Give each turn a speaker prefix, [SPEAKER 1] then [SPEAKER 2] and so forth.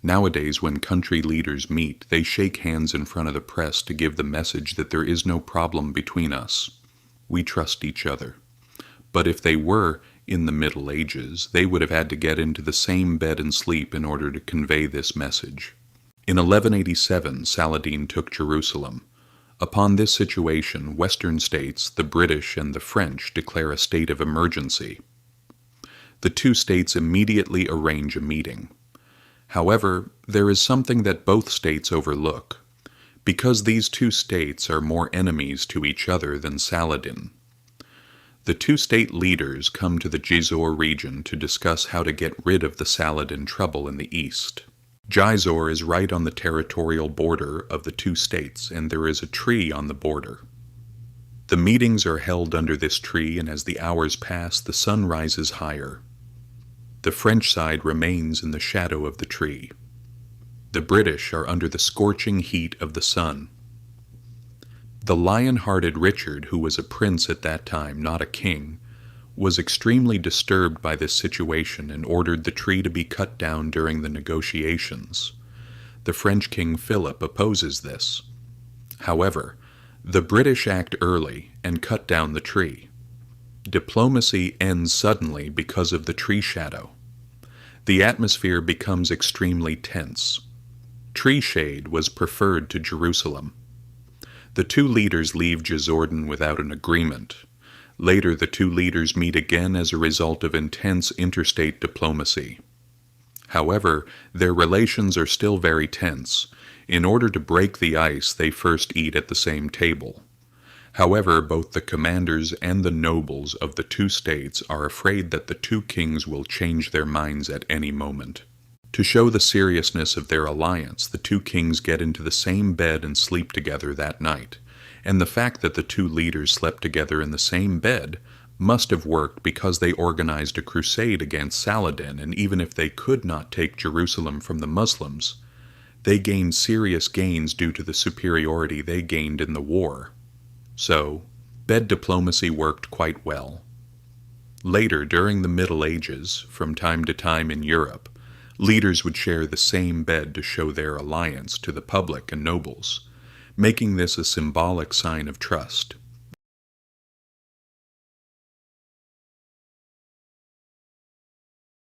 [SPEAKER 1] Nowadays, when country leaders meet, they shake hands in front of the press to give the message that there is no problem between us. We trust each other. But if they were in the Middle Ages, they would have had to get into the same bed and sleep in order to convey this message. In 1187, Saladin took Jerusalem. Upon this situation, Western states, the British and the French, declare a state of emergency. The two states immediately arrange a meeting. However, there is something that both states overlook, because these two states are more enemies to each other than Saladin. The two state leaders come to the Jizor region to discuss how to get rid of the Saladin trouble in the east. Jizor is right on the territorial border of the two states, and there is a tree on the border. The meetings are held under this tree, and as the hours pass, the sun rises higher. The French side remains in the shadow of the tree. The British are under the scorching heat of the sun. The lion-hearted Richard, who was a prince at that time, not a king, was extremely disturbed by this situation and ordered the tree to be cut down during the negotiations. The French King Philip opposes this. However, the British act early and cut down the tree. Diplomacy ends suddenly because of the tree shadow. The atmosphere becomes extremely tense. Tree shade was preferred to Jerusalem. The two leaders leave Jizordan without an agreement. Later, the two leaders meet again as a result of intense interstate diplomacy. However, their relations are still very tense. In order to break the ice, they first eat at the same table. However, both the commanders and the nobles of the two states are afraid that the two kings will change their minds at any moment. To show the seriousness of their alliance, the two kings get into the same bed and sleep together that night, and the fact that the two leaders slept together in the same bed must have worked because they organized a crusade against Saladin, and even if they could not take Jerusalem from the Muslims, they gained serious gains due to the superiority they gained in the war. So, bed diplomacy worked quite well. Later, during the Middle Ages, from time to time in Europe, leaders would share the same bed to show their alliance to the public and nobles, making this a symbolic sign of trust.